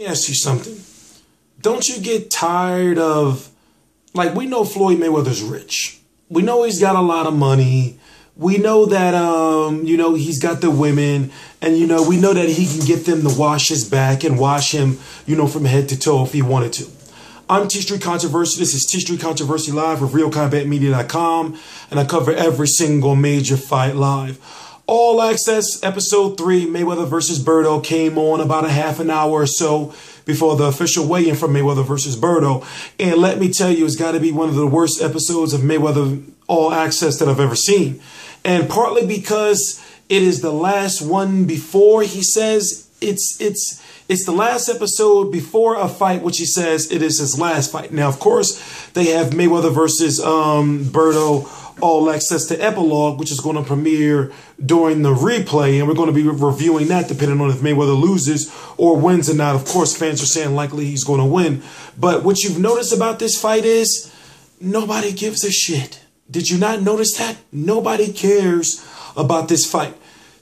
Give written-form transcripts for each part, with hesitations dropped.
Ask you something. Don't you get tired of, like, we know Floyd Mayweather's rich. We know he's got a lot of money. We know that, he's got the women, and, we know that he can get them to wash his back and wash him, from head to toe if he wanted to. I'm TstreeT Controversy. This is TstreeT Controversy Live with RealCombatMedia.com, and I cover every single major fight live. All Access Episode 3, Mayweather versus Berto, came on about a half an hour or so before the official weigh-in from Mayweather versus Berto. And let me tell you, it's got to be one of the worst episodes of Mayweather All Access that I've ever seen. And partly because it is the last one before he says it's the last episode before a fight, which he says it is his last fight. Now, of course, they have Mayweather versus Berto All Access to Epilogue, which is going to premiere during the replay, and we're going to be reviewing that depending on if Mayweather loses or wins or not. Of course, fans are saying likely he's going to win. But what you've noticed about this fight is nobody gives a shit. Did you not notice that? Nobody cares about this fight.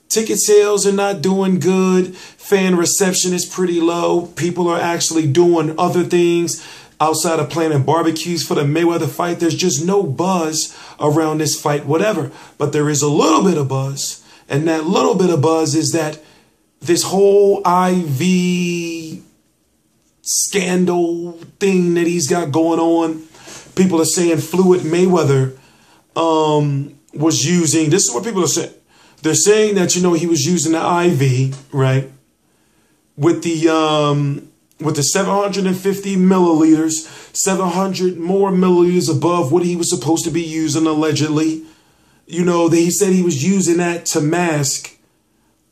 Ticket sales are not doing good. Fan reception is pretty low. People are actually doing other things outside of planning barbecues for the Mayweather fight. There's just no buzz around this fight, whatever. But there is a little bit of buzz. And that little bit of buzz is that this whole IV scandal thing that he's got going on, people are saying Floyd Mayweather was using, this is what people are saying. They're saying that, he was using the IV, right? With the 750 milliliters, 700 more milliliters above what he was supposed to be using, allegedly. He said he was using that to mask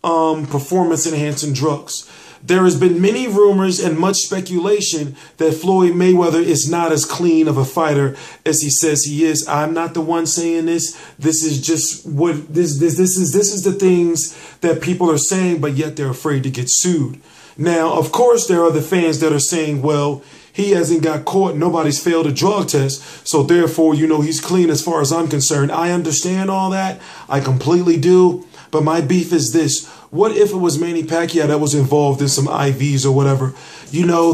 performance-enhancing drugs. There has been many rumors and much speculation that Floyd Mayweather is not as clean of a fighter as he says he is. I'm not the one saying this. This is just what this is the things that people are saying, but yet they're afraid to get sued. Now, of course, there are the fans that are saying, well, he hasn't got caught. Nobody's failed a drug test. So therefore, he's clean as far as I'm concerned. I understand all that. I completely do. But my beef is this. What if it was Manny Pacquiao that was involved in some IVs or whatever?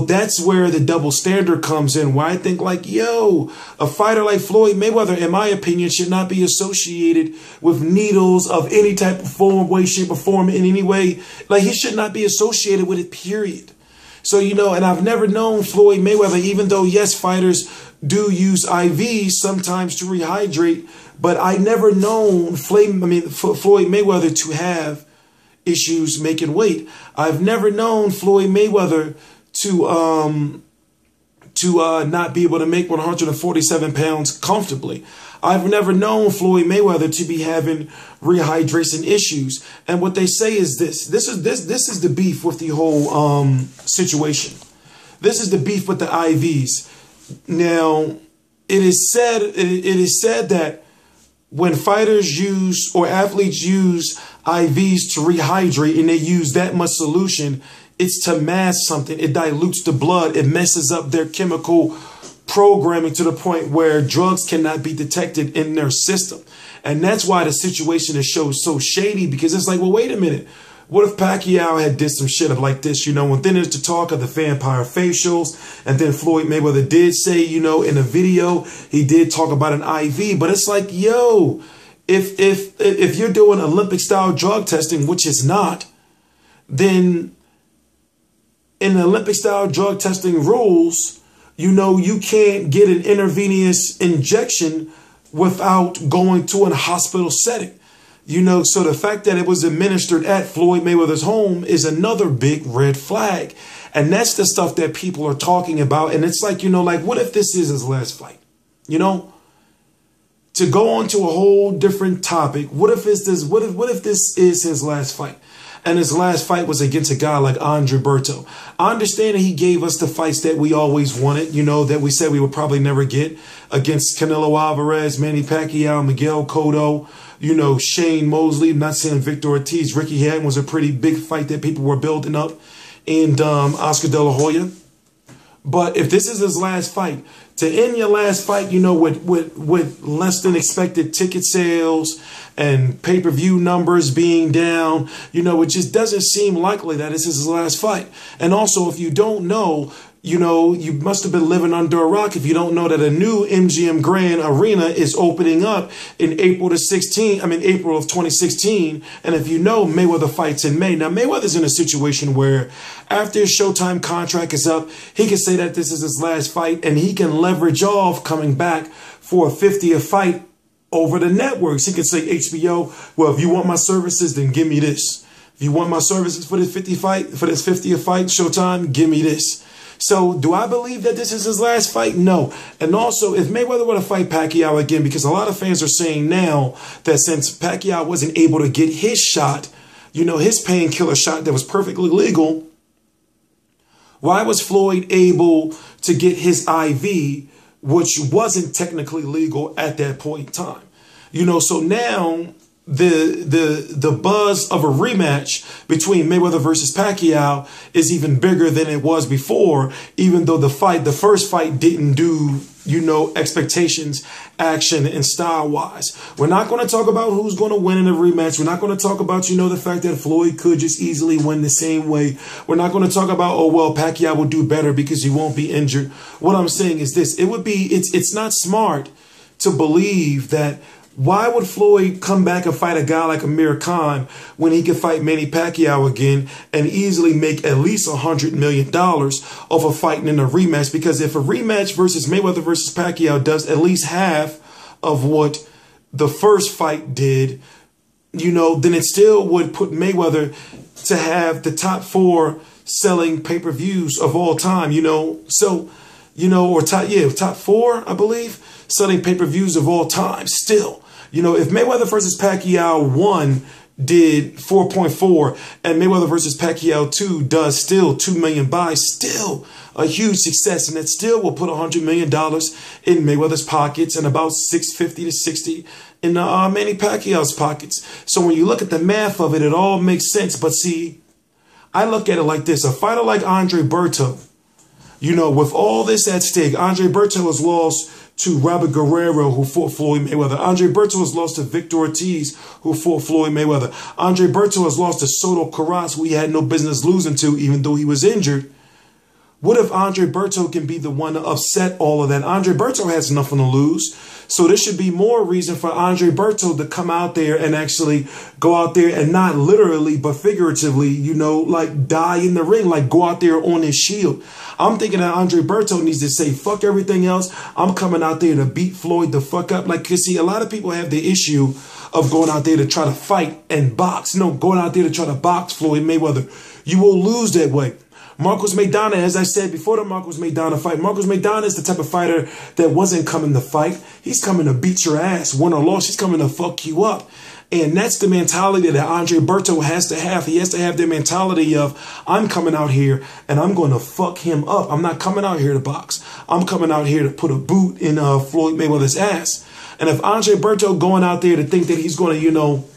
That's where the double standard comes in, where I think a fighter like Floyd Mayweather, in my opinion, should not be associated with needles of any type of form, way, shape, or form in any way. Like, he should not be associated with it, period. So, and I've never known Floyd Mayweather, even though, yes, fighters do use IVs sometimes to rehydrate, but I never known Floyd Mayweather to have issues making weight. I've never known Floyd Mayweather to not be able to make 147 pounds comfortably. I've never known Floyd Mayweather to be having rehydration issues. And what they say is this is the beef with the whole situation. This is the beef with the IVs. Now, it is said that when fighters use or athletes use IVs to rehydrate and they use that much solution, it's to mask something. It dilutes the blood. It messes up their chemical programming to the point where drugs cannot be detected in their system. And that's why the situation is so shady, because it's like, well, wait a minute. What if Pacquiao had did some shit like this, and then there's the talk of the vampire facials, and then Floyd Mayweather did say, in a video, he did talk about an IV, but it's like, if you're doing Olympic style drug testing, which is not, then in the Olympic style drug testing rules, you can't get an intravenous injection without going to a hospital setting. So the fact that it was administered at Floyd Mayweather's home is another big red flag. And that's the stuff that people are talking about. And it's like, what if this is his last fight? To go on to a whole different topic, what if this is his last fight? And his last fight was against a guy like Andre Berto. I understand that he gave us the fights that we always wanted, that we said we would probably never get, against Canelo Alvarez, Manny Pacquiao, Miguel Cotto, Shane Mosley. I'm not saying Victor Ortiz. Ricky Hatton was a pretty big fight that people were building up, and Oscar De La Hoya. But if this is his last fight, To end your last fight, you know, with less than expected ticket sales and pay-per-view numbers being down, you know, it just doesn't seem likely that this is his last fight. And also, if you don't know, you know, you must have been living under a rock if you don't know that a new MGM Grand Arena is opening up in April of 2016. And if you know, Mayweather fights in May. Now, Mayweather's in a situation where after his Showtime contract is up, he can say that this is his last fight and he can leverage off coming back for a 50th fight over the networks. He can say, HBO, well, if you want my services, then give me this. If you want my services for this 50th fight, Showtime, give me this. So do I believe that this is his last fight? No. And also, if Mayweather were to fight Pacquiao again, because a lot of fans are saying now that since Pacquiao wasn't able to get his shot, you know, his painkiller shot that was perfectly legal, why was Floyd able to get his IV, which wasn't technically legal at that point in time? You know, so now the buzz of a rematch between Mayweather versus Pacquiao is even bigger than it was before, even though the first fight didn't do, you know, expectations, action, and style-wise. We're not going to talk about who's going to win in a rematch. We're not going to talk about, you know, the fact that Floyd could just easily win the same way. We're not going to talk about, oh, well, Pacquiao will do better because he won't be injured. What I'm saying is this. It's not smart to believe that why would Floyd come back and fight a guy like Amir Khan when he could fight Manny Pacquiao again and easily make at least $100 million off of fighting in a rematch? Because if a rematch versus Mayweather versus Pacquiao does at least half of what the first fight did, you know, then it still would put Mayweather to have the top 4 selling pay-per-views of all time, you know. So, you know, or top 4, I believe, selling pay-per-views of all time still. You know, if Mayweather versus Pacquiao 1 did 4.4 and Mayweather versus Pacquiao 2 does still 2 million buys, still a huge success. And it still will put $100 million in Mayweather's pockets and about 650 to 60 in Manny Pacquiao's pockets. So when you look at the math of it, it all makes sense. But see, I look at it like this. A fighter like Andre Berto, you know, with all this at stake, Andre Berto has lost to Robert Guerrero, who fought Floyd Mayweather. Andre Berto has lost to Victor Ortiz, who fought Floyd Mayweather. Andre Berto has lost to Soto Carras, who he had no business losing to, even though he was injured. What if Andre Berto can be the one to upset all of that? Andre Berto has nothing to lose. So there should be more reason for Andre Berto to come out there and actually go out there and not literally, but figuratively, you know, like die in the ring, like go out there on his shield. I'm thinking that Andre Berto needs to say, fuck everything else. I'm coming out there to beat Floyd the fuck up. Like, you see, a lot of people have the issue of going out there to try to fight and box. No, going out there to try to box Floyd Mayweather. You will lose that way. Marcos Maidana, as I said before the Marcos Maidana fight, Marcos Maidana is the type of fighter that wasn't coming to fight. He's coming to beat your ass, win or loss. He's coming to fuck you up. And that's the mentality that Andre Berto has to have. He has to have the mentality of, I'm coming out here and I'm going to fuck him up. I'm not coming out here to box. I'm coming out here to put a boot in Floyd Mayweather's ass. And if Andre Berto going out there to think that he's going to, you know,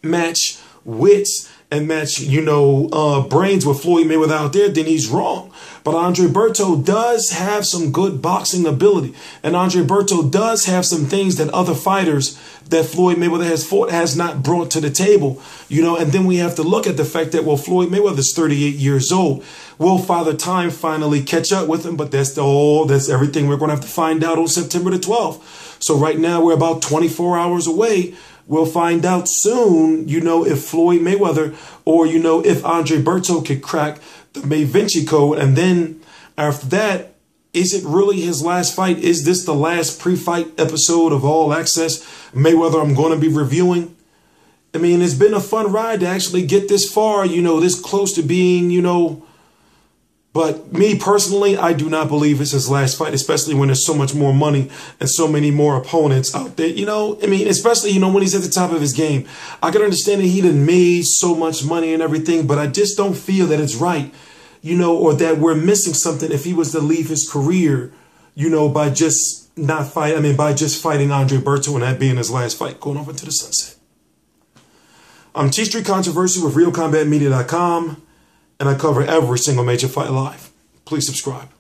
match wits and match, you know, brains with Floyd Mayweather out there, then he's wrong. But Andre Berto does have some good boxing ability. And Andre Berto does have some things that other fighters that Floyd Mayweather has fought has not brought to the table. You know, and then we have to look at the fact that, well, Floyd Mayweather's 38 years old. Will Father Time finally catch up with him? But that's everything we're going to have to find out on September the 12th. So right now we're about 24 hours away. We'll find out soon, you know, if Floyd Mayweather or, you know, if Andre Berto could crack the May Vinci Code. And then after that, is it really his last fight? Is this the last pre-fight episode of All Access Mayweather I'm going to be reviewing? I mean, it's been a fun ride to actually get this far, you know, this close to being, you know. But me personally, I do not believe it's his last fight, especially when there's so much more money and so many more opponents out there. You know, I mean, especially, you know, when he's at the top of his game. I can understand that he done made so much money and everything, but I just don't feel that it's right, you know, or that we're missing something if he was to leave his career, you know, by just by just fighting Andre Berto and that being his last fight, going off into the sunset. I'm TstreeT Controversy with RealCombatMedia.com. And I cover every single major fight live. Please subscribe.